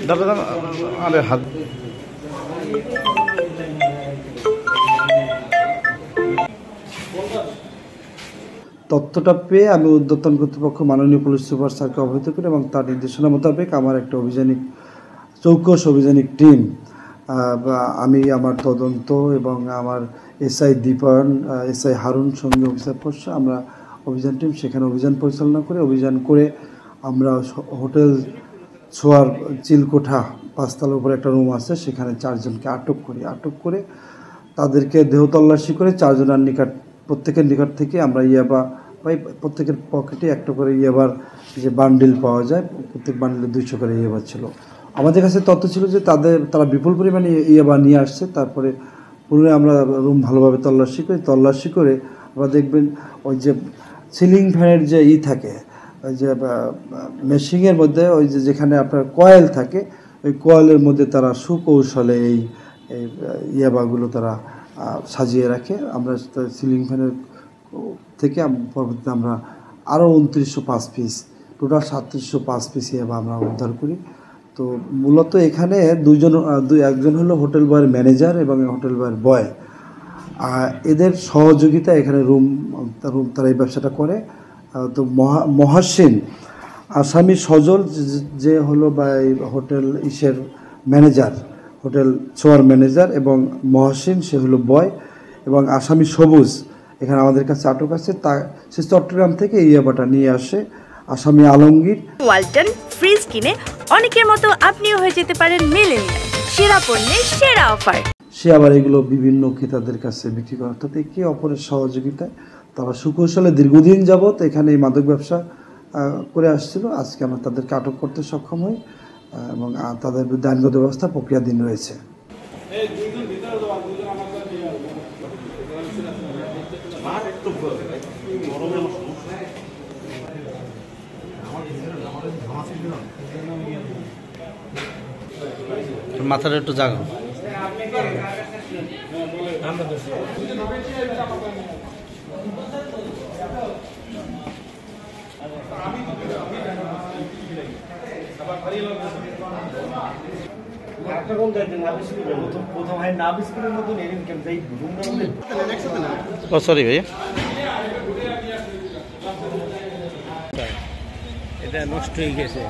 দাদা আরে হাত তথ্যটা পেয়ে আমি উদ্যোতন কর্তৃপক্ষ মাননীয় পুলিশ সুপার স্যারকে অবহিত করি এবং তার নির্দেশনা মোতাবেক আমার একটা চৌকস অভিযানিক টিম আমি আমার তদন্ত এবং আমার এসআই দীপায়ন এসআই হারুন সঙ্গে অফিসার ফোর্স আমরা অভিযান টিম সেখানে অভিযান পরিচালনা করে আমরা হোটেল ছোয়ার চিলকোঠা 5 তলার উপরে একটা রুম আছে সেখানে 4 জনকে আটক করে তাদেরকে দেহ তল্লাশি করে 4 জনের প্রত্যেকের নিকট থেকে আমরা ইয়াবা পাই। প্রত্যেকের পকেটে একটা করে ইয়াবার যে বান্ডিল পাওয়া যায়, প্রত্যেক বান্ডিলে 200 করে ইয়াবা ছিল। আমাদের কাছে তথ্য ছিল যে তারা বিপুল পরিমাণে ইয়াবা নিয়ে আসছে। তারপরে পুনরায় আমরা রুম ভালোভাবে তল্লাশি করে আমরা দেখবেন ওই যে সিলিং ফ্যানের যে থাকে ওই যে মেশিনের মধ্যে ওই যেখানে আপনার কয়েল থাকে ওই কয়েলের মধ্যে তারা সুকৌশলে এই ইয়াবাগুলো তারা সাজিয়ে রাখে। আমরা সিলিং ফ্যানের থেকে পরবর্তীতে আমরা আরও 2905 পিস টোটাল 3705 পিস ইয়াবা আমরা উদ্ধার করি। তো মূলত এখানে একজন হলো হোটেল বয়ের ম্যানেজার এবং হোটেল বয়ের বয়, এদের সহযোগিতা এখানে রুম তারা এই ব্যবসাটা করে। তো মহাসিন আসামি সজল যে হলো বা এই হোটেল ম্যানেজার, হোটেল ছোয়ার ম্যানেজার, এবং মহাসিন সে হলো বয়, এবং আসামি সবুজ এখানে আমাদের কাছে আটক আছে। সে চট্টগ্রাম থেকে এই ইয়াবাটা নিয়ে আসে। আসামি আলমগীর। ওয়ালটন ফ্রিজ কিনে অনেকের মতো আপনিও হয়ে যেতে পারেন মিলেনিয়াল, সেরা পণ্যের সেরা অফার। সে আবার এগুলো বিভিন্ন ক্রেতাদের কাছে বিক্রি করে, অর্থাৎ একে অপরের সহযোগিতায় তারা সুকৌশলে দীর্ঘদিন যাবৎ এখানে এই মাদক ব্যবসা করে আসছিল। আজকে আমরা তাদেরকে আটক করতে সক্ষম হই এবং তাদের বিরুদ্ধে আইনগত ব্যবস্থা প্রক্রিয়াধীন রয়েছে। মাথাটা একটু জাগো। সরি ভাই, এটা নষ্ট হয়ে গেছে।